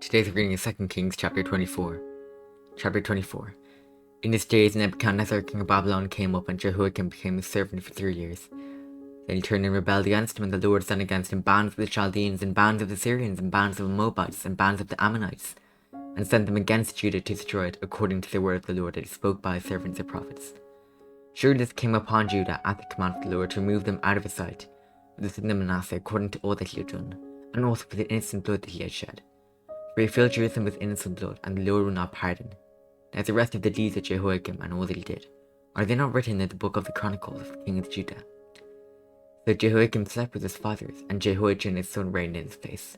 Today's reading is 2 Kings chapter 24. Chapter 24. In his days Nebuchadnezzar king of Babylon came up, and Jehoiakim became his servant for 3 years. Then he turned and rebelled against him, and the Lord sent against him bands of the Chaldeans, and bands of the Syrians, and bands of the Moabites, and bands of the Ammonites, and sent them against Judah to destroy it, according to the word of the Lord that he spoke by his servants the prophets. Surely this came upon Judah at the command of the Lord to remove them out of his sight, with the son of Manasseh, according to all that he had done, and also for the innocent blood that he had shed. For he filled Jerusalem with innocent blood, and the Lord will not pardon. Now the rest of the deeds of Jehoiakim and all that he did, are they not written in the book of the Chronicles of the king of Judah? So Jehoiakim slept with his fathers, and Jehoiachin his son reigned in his place.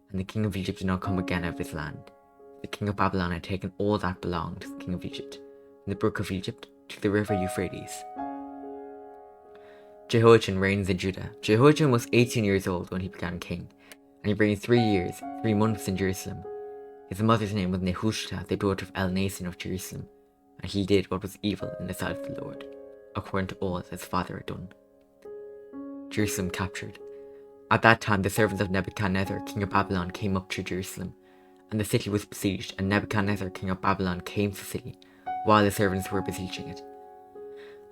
And the king of Egypt did not come again out of his land. The king of Babylon had taken all that belonged to the king of Egypt, from the brook of Egypt to the river Euphrates. Jehoiachin reigns in Judah. Jehoiachin was 18 years old when he began king, and he reigned 3 years, 3 months in Jerusalem. His mother's name was Nehushta, the daughter of Elnathan of Jerusalem, and he did what was evil in the sight of the Lord, according to all that his father had done. Jerusalem captured. At that time the servants of Nebuchadnezzar, king of Babylon, came up to Jerusalem, and the city was besieged, and Nebuchadnezzar, king of Babylon, came to the city, while the servants were besieging it.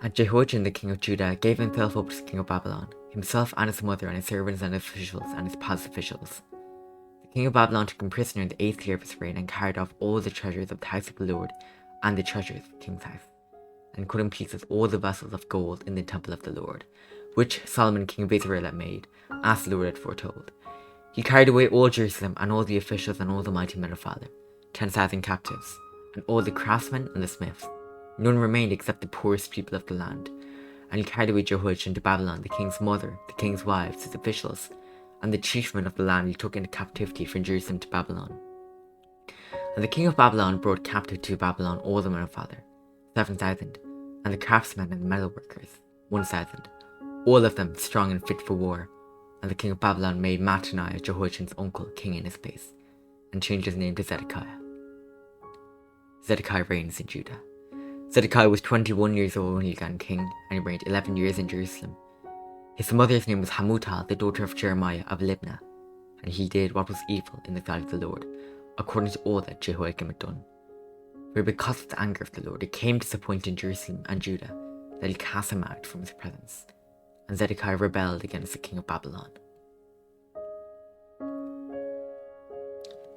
And Jehoiachin, the king of Judah, gave himself up to the king of Babylon, himself and his mother, and his servants and his officials, and his palace officials. The king of Babylon took him prisoner in the 8th year of his reign, and carried off all the treasures of the house of the Lord, and the treasures of the king's house, and cut in pieces all the vessels of gold in the temple of the Lord, which Solomon king of Israel had made, as the Lord had foretold. He carried away all Jerusalem, and all the officials, and all the mighty men of valor, 10,000 captives, and all the craftsmen and the smiths. None remained except the poorest people of the land. And he carried away Jehoiachin to Babylon, the king's mother, the king's wives, his officials, and the chief men of the land he took into captivity from Jerusalem to Babylon. And the king of Babylon brought captive to Babylon all the men of valor, 7,000, and the craftsmen and the metalworkers, 1,000, all of them strong and fit for war. And the king of Babylon made Mattaniah, Jehoiachin's uncle, king in his place, and changed his name to Zedekiah. Zedekiah reigns in Judah. Zedekiah was 21 years old when he began king, and he reigned 11 years in Jerusalem. His mother's name was Hamutal, the daughter of Jeremiah of Libnah, and he did what was evil in the sight of the Lord, according to all that Jehoiakim had done. For because of the anger of the Lord, it came to this point in Jerusalem and Judah that he cast him out from his presence, and Zedekiah rebelled against the king of Babylon.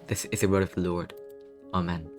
This is the word of the Lord. Amen.